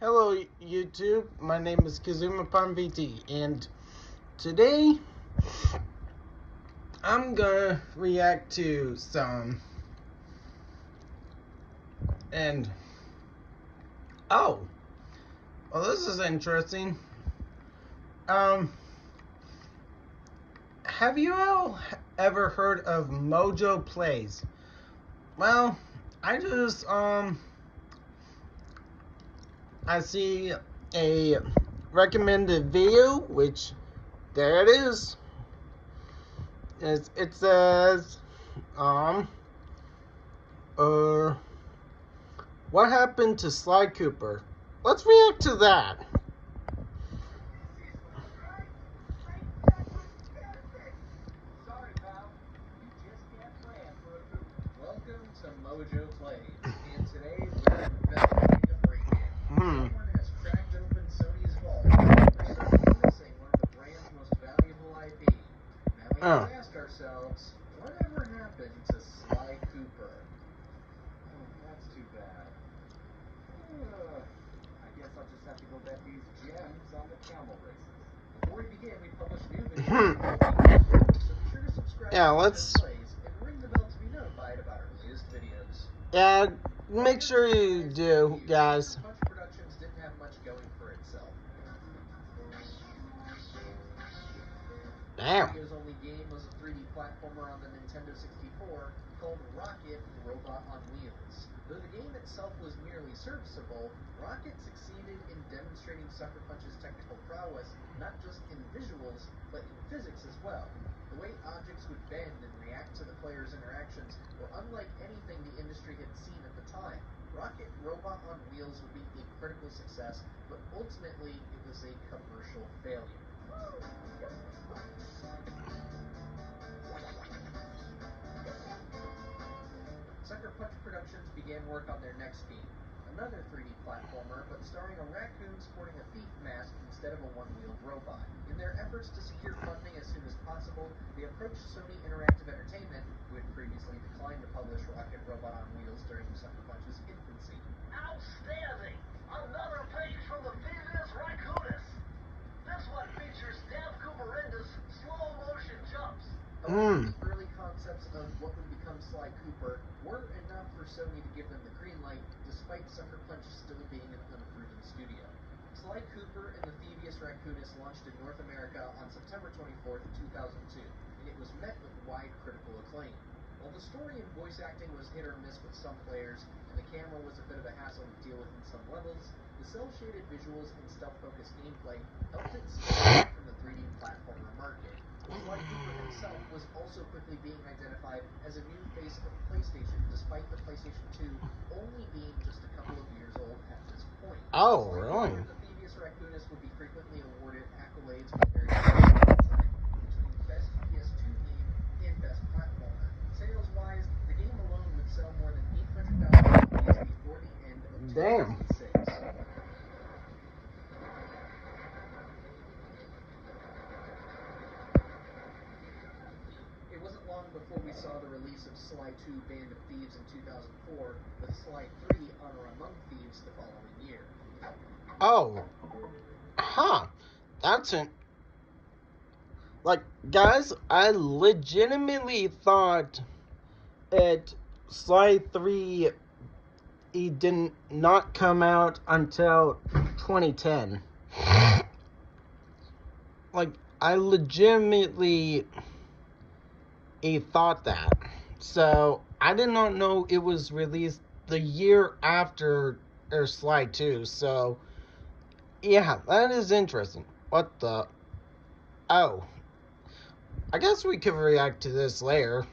Hello YouTube, my name is KazumaPonVT, and today I'm gonna react to some, and oh, well, this is interesting. Have you all ever heard of Mojo Plays? Well, I just I see a recommended video, which there it is. It says, what happened to Sly Cooper? Let's react to that. Sorry, pal. You just can't plan for a Cooper. Welcome to Mojo Plays, and today we're investigating a break-in. Someone has cracked open Sony's vault for suddenly missing one of the brand's most valuable IP. Now we have to ask ourselves, whatever happened to Sly Cooper? Oh, that's too bad. I guess I'll just have to go bet these gems on the camel races. Before we begin, we publish new videos. So be sure to subscribe Yeah, to let's. Mojo Plays and ring the bell to be notified about our latest videos. Yeah, make sure you do, guys. Punch Productions didn't have much going for itself. Damn. The studio's only game was a 3D platformer on the Nintendo 64 called Rocket Robot on Wheels. Though the game itself was merely serviceable, Rocket succeeded in demonstrating Sucker Punch's technical prowess not just in visuals, but in physics as well. The way objects would bend and react to the player's interactions were unlike anything the industry had seen at the time. Rocket Robot on Wheels would be a critical success, but ultimately it was a commercial failure. Sucker Punch Productions began work on their next game, another 3D platformer, but starring a raccoon sporting a thief mask instead of a one-wheeled robot. In their efforts to secure funding as soon as possible, they approached Sony Interactive Entertainment, who had previously declined to publish Rocket Robot on Wheels during Sucker Punch's infancy. Outstanding! Another page from the Venus Raccoonus! This one features Dev Cooperenda's slow-motion jumps. The early concepts of what would become Sly Cooper were enough for Sony to give them the green light, despite Sucker Punch still being an unproven studio. Sly Cooper and the Thievius Raccoonus launched in North America on September 24th, 2002, and it was met with wide critical acclaim. While the story and voice acting was hit or miss with some players, and the camera was a bit of a hassle to deal with in some levels, the cel-shaded visuals and stealth-focused gameplay helped it stand out from the 3D platformer market. Sly Cooper himself was also quickly being identified as a new face of PlayStation, despite the PlayStation 2 only being just a couple of years old at this point. Oh, really? The Thievius Raccoonus would be frequently awarded accolades by various critics at the time, between Best PS2 Game and Best Platformer. Sales-wise, the game alone would sell more than 800,000 copies before the end of 2006. It wasn't long before we saw the release of Sly 2 Band of Thieves in 2004, with Sly 3 Honor Among Thieves the following year. Oh. That's it. Like, guys, I legitimately thought Sly 3 did not come out until 2010. Like, I legitimately thought that. So, I did not know it was released the year after Sly 2. So, yeah, that is interesting. What the? Oh. I guess we could react to this later.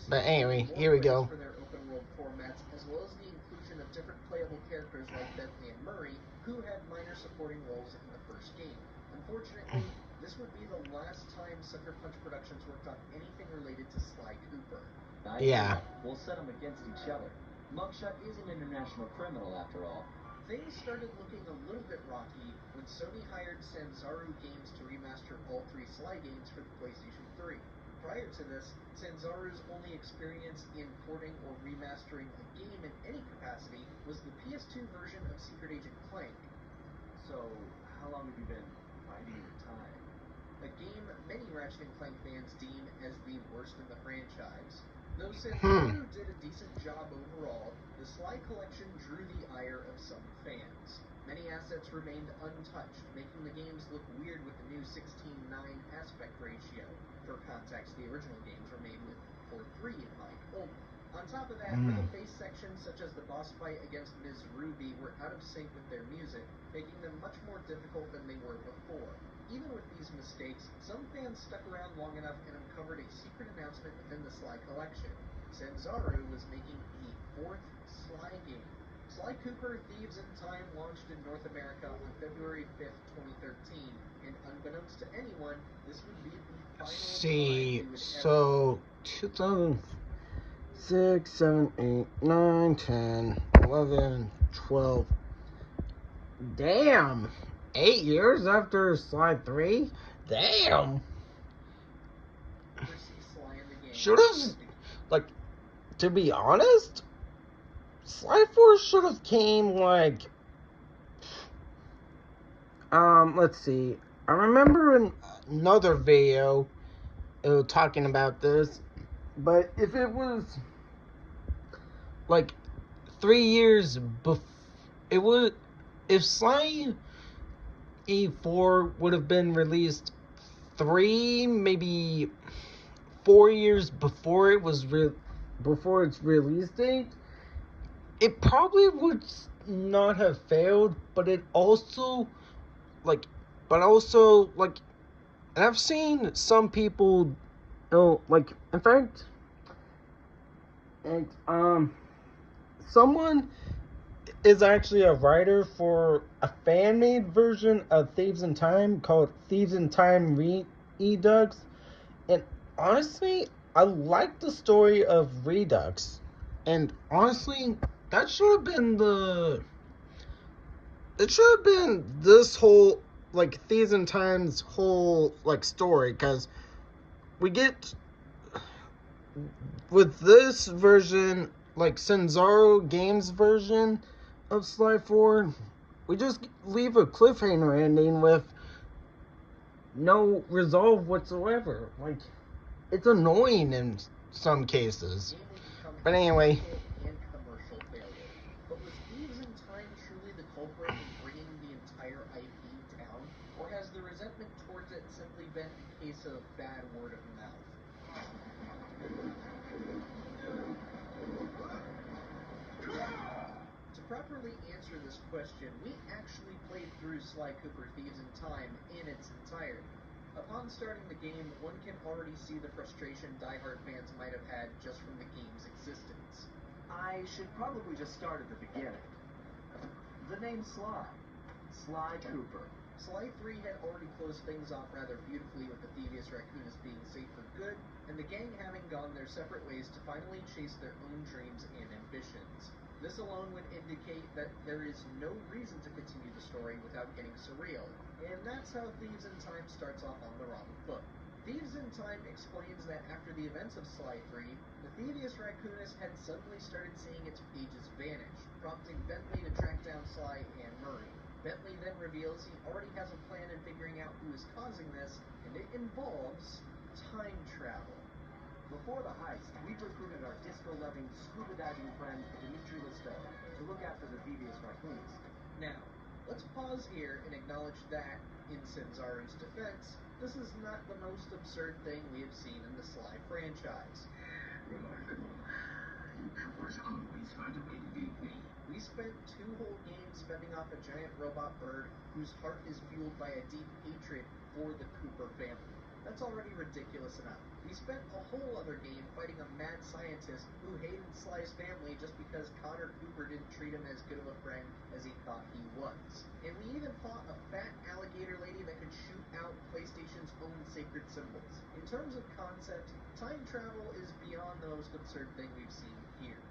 But anyway, here we go. For their open world formats, as well as the inclusion of different playable characters like Bentley and Murray, who had minor supporting roles in the first game. Unfortunately, this would be the last time Sucker Punch Productions worked on anything related to Sly Cooper. Yeah. We'll set them against each other. Mugshot is an international criminal, after all. Things started looking a little bit rocky when Sony hired Sanzaru Games to remaster all three Sly games for the PlayStation 3. Prior to this, Sanzaru's only experience in porting or remastering a game in any capacity was the PS2 version of Secret Agent Clank. So, how long have you been biding your time? A game many Ratchet & Clank fans deem as the worst in the franchise. Though Hmm. Sanzaru did a decent job overall, the Sly collection drew the ire of some fans. Many assets remained untouched, making the games look weird with the new 16:9 aspect ratio. For context, the original games were made with 4:3 in mind only. On top of that, little face sections such as the boss fight against Ms. Ruby were out of sync with their music, making them much more difficult than they were before. Even with these mistakes, some fans stuck around long enough and uncovered a secret announcement within the Sly collection. Sanzaru was making a fourth Sly game. Sly Cooper Thieves in Time launched in North America on February 5th, 2013, and unbeknownst to anyone, this would be the final See, time we would so 2006, 7, 8, 9, 10, 11, 12. Damn! 8 years after Slide 3? Damn! ever see Sly in the game. Should've, like, to be honest, Slide 4 should have came, like, let's see. I remember in another video talking about this, but if it was, like, 3 years before, it would, if Sly E4 would have been released 3, maybe 4 years before it was before its release date, it probably would not have failed. But it also, like, and I've seen some people, like, in fact, and someone is actually a writer for a fan-made version of Thieves in Time called Thieves in Time Redux. And honestly, I like the story of Redux. And honestly, that should have been it should have been this whole, like, Thieves in Time's whole, like, story, because we get, with this version, like, Sanzaru Games version of Sly 4, we just leave a cliffhanger ending with no resolve whatsoever. Like, it's annoying in some cases. Game would become But a anyway. technical and commercial failure. But was Thieves in Time truly the culprit in bringing the entire IP down, or has the resentment towards it simply been a case of bad word of mouth? To properly answer this question, we actually played through Sly Cooper Thieves in Time in its entirety. Upon starting the game, one can already see the frustration diehard fans might have had just from the game's existence. I should probably just start at the beginning. The name Sly. Sly Cooper. Sly 3 had already closed things off rather beautifully with the Thievius Raccoonus being safe for good, and the gang having gone their separate ways to finally chase their own dreams and ambitions. This alone would indicate that there is no reason to continue the story without getting surreal, and that's how Thieves in Time starts off on the wrong foot. Thieves in Time explains that after the events of Sly 3, the Thievius Raccoonus had suddenly started seeing its pages vanish, prompting Bentley to track down Sly and Murray. Bentley then reveals he already has a plan in figuring out who is causing this, and it involves time travel. Before the heist, we recruited our disco-loving, scuba-diving friend, Dimitri Listow, to look after the Thievius Raccoonus. Now, let's pause here and acknowledge that, in Sanzaru's defense, this is not the most absurd thing we have seen in the Sly franchise. Remarkable. You troopers always find a way to beat me. We spent 2 whole games fending off a giant robot bird whose heart is fueled by a deep hatred for the Cooper family. That's already ridiculous enough. We spent a whole other game fighting a mad scientist who hated Sly's family just because Connor Cooper didn't treat him as good of a friend as he thought he was. And we even fought a fat alligator lady that could shoot out PlayStation's own sacred symbols. In terms of concept, time travel is beyond the most absurd thing we've seen here.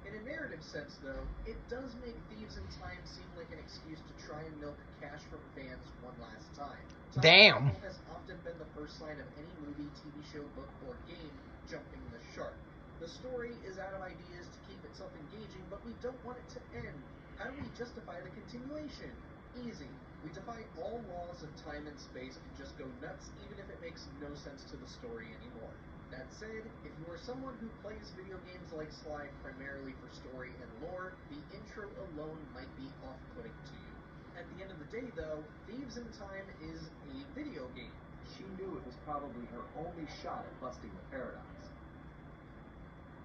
In a narrative narrative sense, though, it does make Thieves in Time seem like an excuse to try and milk cash from fans one last time. Damn. Time travel has often been the first sign of any movie, TV show, book, or game jumping the shark. The story is out of ideas to keep itself engaging, but we don't want it to end. How do we justify the continuation? Easy. We defy all laws of time and space and just go nuts even if it makes no sense to the story anymore. That said, if you are someone who plays video games like Sly primarily for story and lore, the intro alone might be off-putting to you. At the end of the day, though, Thieves in Time is a video game. She knew it was probably her only shot at busting the paradox.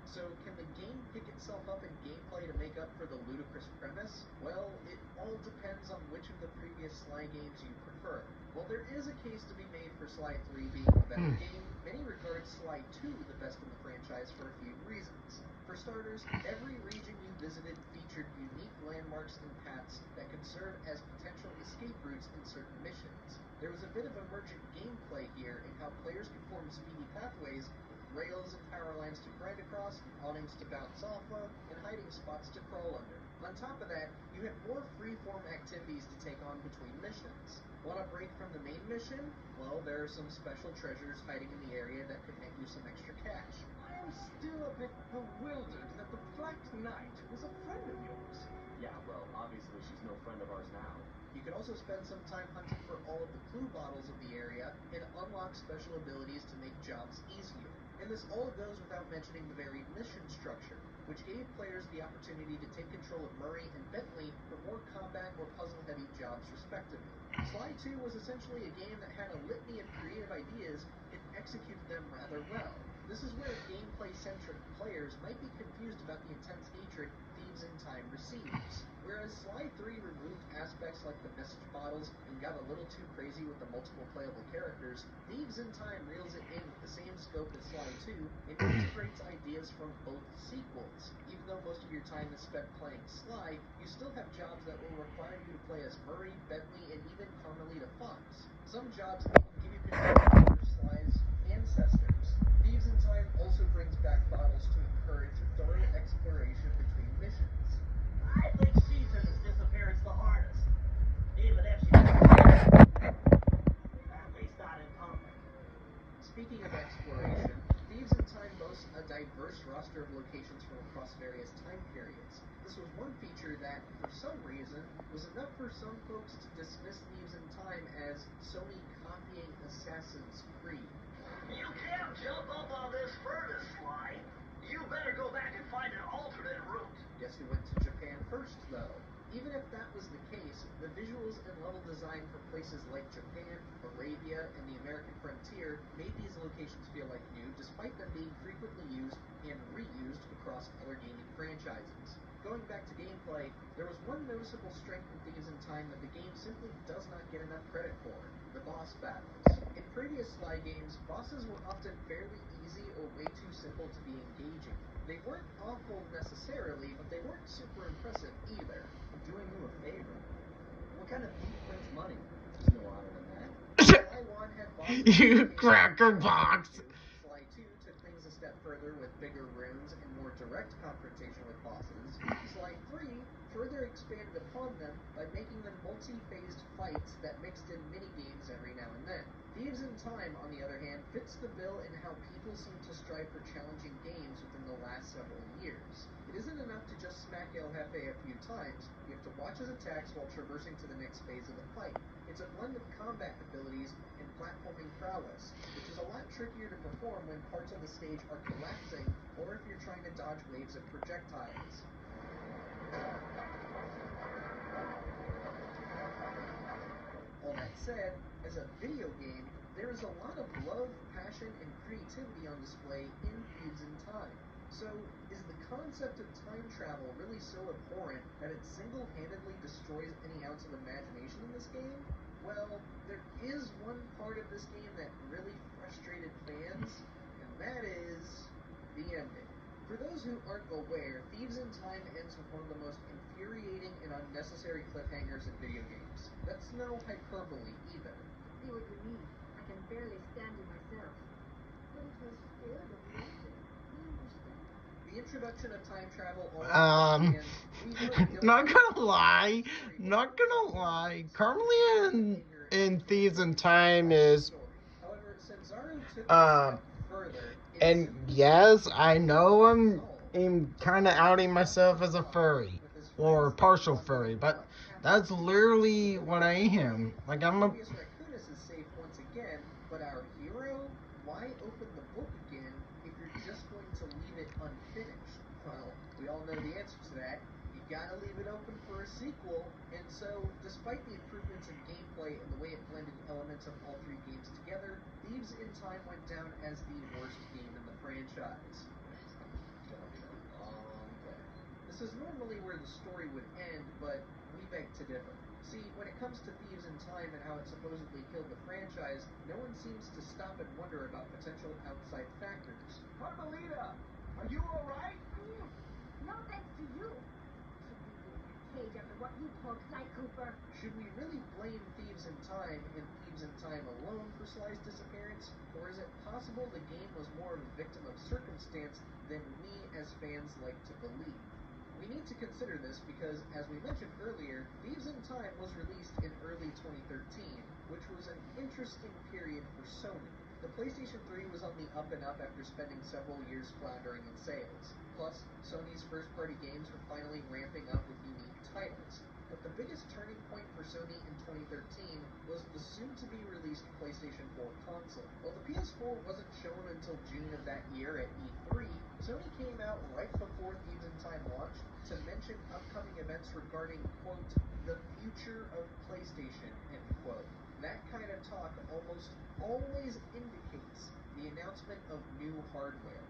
So can the game pick itself up in gameplay to make up for the ludicrous premise? Well, it all depends on which of the previous Sly games you prefer. While there is a case to be made for Sly 3 being the better game, many regard Sly 2 the best in the franchise for a few reasons. For starters, every region you visited featured unique landmarks and paths that could serve as potential escape routes in certain missions. There was a bit of emergent gameplay here in how players could form speedy pathways with rails and power lines to grind across, awnings to bounce off of, and hiding spots to crawl under. On top of that, you have more free-form activities to take on between missions. Want a break from the main mission? Well, there are some special treasures hiding in the area that could net you some extra cash. I am still a bit bewildered that the Black Knight was a friend of yours. Yeah, well, obviously she's no friend of ours now. You can also spend some time hunting for all of the clue bottles of the area and unlock special abilities to make jobs easier. And this all goes without mentioning the varied mission structure, which gave players the opportunity to take control of Murray and Bentley for more combat or puzzle-heavy jobs respectively. Sly 2 was essentially a game that had a litany of creative ideas and executed them rather well. This is where gameplay-centric players might be confused about the intense hatred Thieves in Time receives. Whereas Sly 3 removed aspects like the message bottles and got a little too crazy with the multiple playable characters, Thieves in Time reels it in with the same scope as Sly 2 and integrates ideas from both sequels. Even though most of your time is spent playing Sly, you still have jobs that will require you to play as Murray, Bentley, and even Carmelita Fox. Some jobs even give you control over Sly's ancestors. Thieves in Time also brings back bottles to encourage thorough exploration between missions. I think she took his disappearance the hardest. Even if she at least not in public. Speaking of exploration, Thieves in Time boasts a diverse roster of locations from across various time periods. This was one feature that, for some reason, was enough for some folks to dismiss Thieves in Time as Sony copying Assassin's Creed. You can't jump up on this furnace, Sly. You better go back and find an alternate route. Guess who went to Japan first, though? Even if that was the case, the visuals and level design for places like Japan, Arabia, and the American frontier made these locations feel like new, despite them being frequently used and reused across other gaming franchises. Going back to gameplay, there was one noticeable strength in Thieves in Time that the game simply does not get enough credit for: the boss battles. In previous Sly games, bosses were often fairly easy or way too simple to be engaging. They weren't awful necessarily, but they weren't super impressive either. I'm doing you a favor. What kind of thief prints money? There's no honor in that. Sly 1 had bosses You cracker box. Sly 2 took things a step further with bigger rooms and more direct confrontation with bosses. Sly 3 further expanded upon them by making them multi-phased fights that mixed in mini-games every now and then. Thieves in Time, on the other hand, fits the bill in how people seem to strive for challenging games within the last several years. It isn't enough to just smack El Jefe a few times. You have to watch his attacks while traversing to the next phase of the fight. It's a blend of combat abilities and platforming prowess, which is a lot trickier to perform when parts of the stage are collapsing or if you're trying to dodge waves of projectiles. All that said, as a video game, there is a lot of love, passion, and creativity on display in Thieves in Time. So, is the concept of time travel really so abhorrent that it single-handedly destroys any ounce of imagination in this game? Well, there is one part of this game that really frustrated fans, and that is the ending. For those who aren't aware, Thieves in Time ends with one of the most infuriating and unnecessary cliffhangers in video games. That's no hyperbole either. See what you mean. I can barely stand it myself. But it was fair to watch it. I understand. The introduction of time travel always Um, fans, we know that not Illustrated gonna lie, story not will gonna lie. start Carmelia in Thieves in Time is, story. However, Sanzaru took it a um, step further. It and simply yes, I know solved I'm kind of outing myself as a furry or partial furry, but that's literally what I am. Like I'm a. Previous Raccoonus is safe once again, but our hero? Why open the book again if you're just going to leave it unfinished? Well, we all know the answer to that. You gotta leave it open for a sequel, and so, despite the improvements in gameplay and the way it blended elements of all three games together, Thieves in Time went down as the worst game in the franchise. This is normally where the story would end, but we beg to differ. See, when it comes to Thieves in Time and how it supposedly killed the franchise, no one seems to stop and wonder about potential outside factors. Carmelita, are you alright? No thanks to you. Should be in a cage after what you told Sly Cooper. Should we really blame Thieves in Time and Thieves in Time alone for Sly's disappearance? Or is it possible the game was more of a victim of circumstance than we as fans like to believe? We need to consider this because, as we mentioned earlier, Thieves in Time was released in early 2013, which was an interesting period for Sony. The PlayStation 3 was on the up and up after spending several years floundering in sales. Plus, Sony's first-party games were finally ramping up with unique titles. But the biggest turning point for Sony in 2013 was the soon-to-be-released PlayStation 4 console. While the PS4 wasn't shown until June of that year at E3, Sony came out right before Thieves in Time launched to mention upcoming events regarding, quote, the future of PlayStation, end quote. That kind of talk almost always indicates the announcement of new hardware.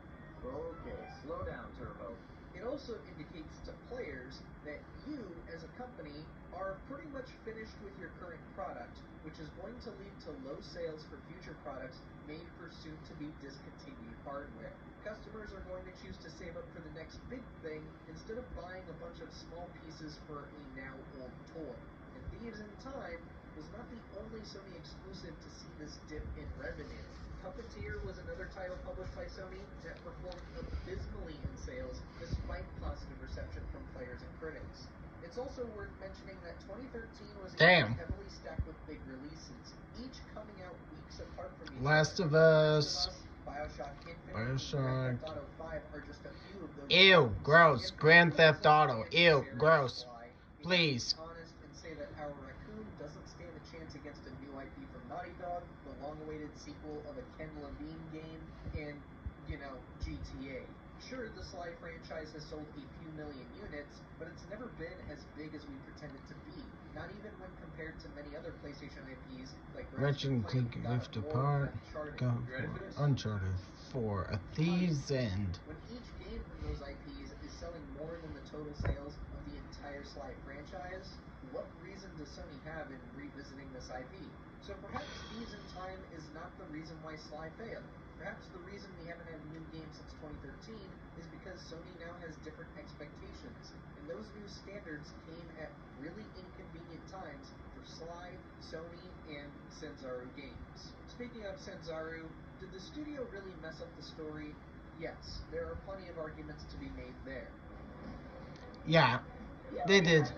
Okay, slow down, Turbo. It also indicates to players that you, as a company, are pretty much finished with your current product, which is going to lead to low sales for future products made for soon-to-be discontinued hardware. Customers are going to choose to save up for the next big thing instead of buying a bunch of small pieces for a now-old toy. And Thieves in Time was not the only Sony exclusive to see this dip in revenue. Puppeteer was another title published by Sony that performed abysmally in sales despite positive reception from players and critics. It's also worth mentioning that 2013 was a year heavily stacked with big releases, each coming out weeks apart from each Last other. of Us, Bioshock Infinite, Bioshock. and Grand Theft Auto 5 are just a few of those. Ew, gross. Infinite Grand was Theft a Auto. fancy Ew, fair gross. Sly. We Please. have to be honest and say that our raccoon doesn't stand a chance against a new IP from Naughty Dog, the long-awaited sequel of a Ken Levine game, and, GTA. Sure, the Sly franchise has sold a few million units, but it's never been as big as we pretend it to be, not even when compared to many other PlayStation IPs like Ratchet and Clank Rift Apart. Go for Uncharted 4. A Thieves End. When each game from those IPs is selling more than the total sales of the entire Sly franchise, what reason does Sony have in revisiting this IP? So perhaps Thieves in Time is not the reason why Sly failed. Perhaps the reason we haven't had a new game since 2013 is because Sony now has different expectations, and those new standards came at really inconvenient times for Sly, Sony, and Sanzaru Games. Speaking of Sanzaru, did the studio really mess up the story? Yes, there are plenty of arguments to be made there. Yeah, they did.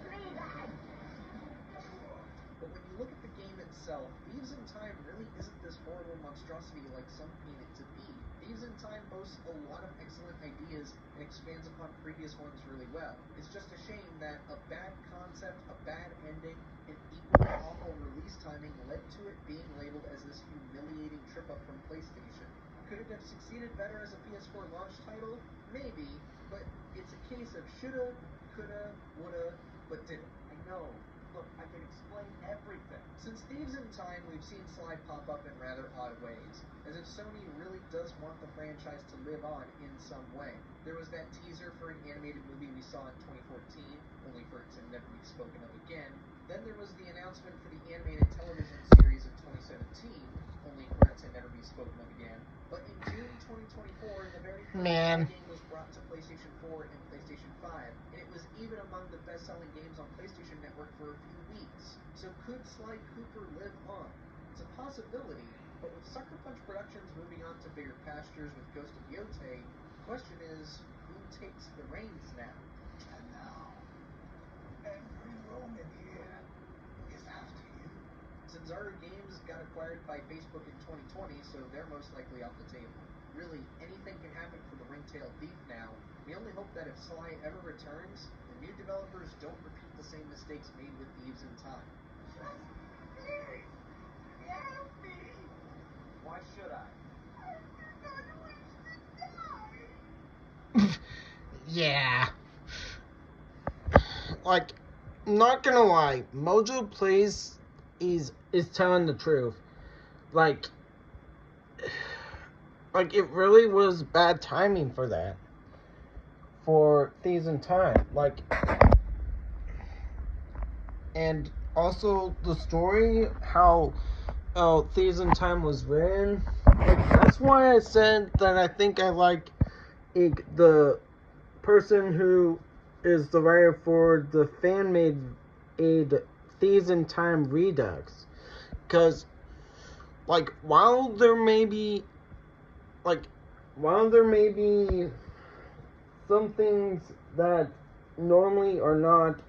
But when you look at the game itself, Thieves in Time really isn't this horrible monstrosity like some paint it to be. Thieves in Time boasts a lot of excellent ideas and expands upon previous ones really well. It's just a shame that a bad concept, a bad ending, and equally awful release timing led to it being labeled as this humiliating trip up from PlayStation. Could it have succeeded better as a PS4 launch title? Maybe, but it's a case of shoulda, coulda, woulda, but didn't. I know. Look, I can explain everything. Since Thieves in Time, we've seen Sly pop up in rather odd ways, as if Sony really does want the franchise to live on in some way. There was that teaser for an animated movie we saw in 2014, only for it to never be spoken of again. Then there was the announcement for the animated television series in 2017, only for it to never be spoken of again. But in June 2024, the very first game was brought to PlayStation 4 and PlayStation 5, and it was even among the best-selling games on PlayStation Network for a few weeks. So could Sly Cooper live on? It's a possibility, but with Sucker Punch Productions moving on to bigger pastures with Ghost of Yotei, the question is, who takes Bizarre Games got acquired by Facebook in 2020, so they're most likely off the table. Really, anything can happen for the ring-tailed thief now. We only hope that if Sly ever returns, the new developers don't repeat the same mistakes made with Thieves in Time. Please, help me. Why should I? Yeah. Like, not gonna lie, Mojo Plays is telling the truth. Like it really was bad timing for that. For Thieves in Time. Like, and also the story, how Thieves in Time was written. Like, that's why I said that I think I like the person who is the writer for the fan-made Thieves in Time Redux. Because, like, while there may be some things that normally are not,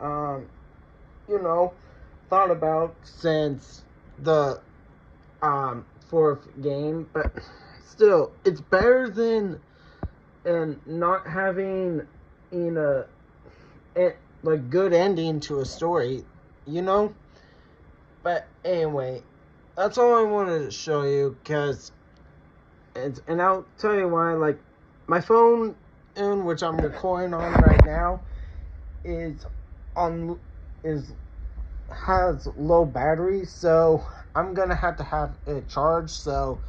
thought about since the, fourth game, but still, it's better than not having good ending to a story, But anyway, that's all I wanted to show you, because and I'll tell you why. Like, my phone, in which I'm recording on right now, has low battery, so I'm gonna have to have it charged. So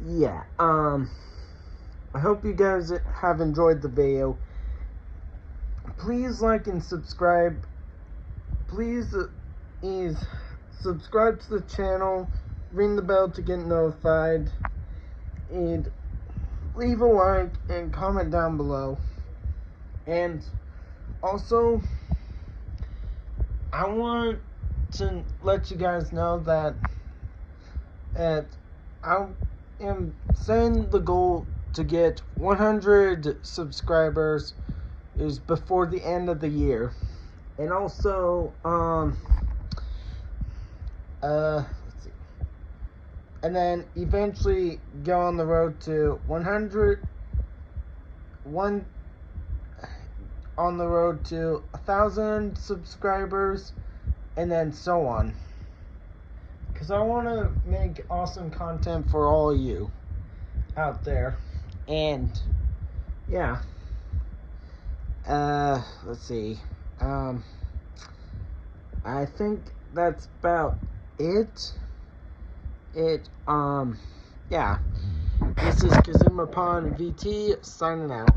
yeah, I hope you guys have enjoyed the video. Please like and subscribe. Please subscribe to the channel, ring the bell to get notified, and leave a like and comment down below. And also, I want to let you guys know that I am setting the goal to get 100 subscribers is before the end of the year. And also, let's see. And then eventually go on the road to 100, on the road to 1,000 subscribers, and then so on. Because I want to make awesome content for all of you out there. And yeah. Let's see. I think that's about it. Yeah. This is Kazuma VT signing out.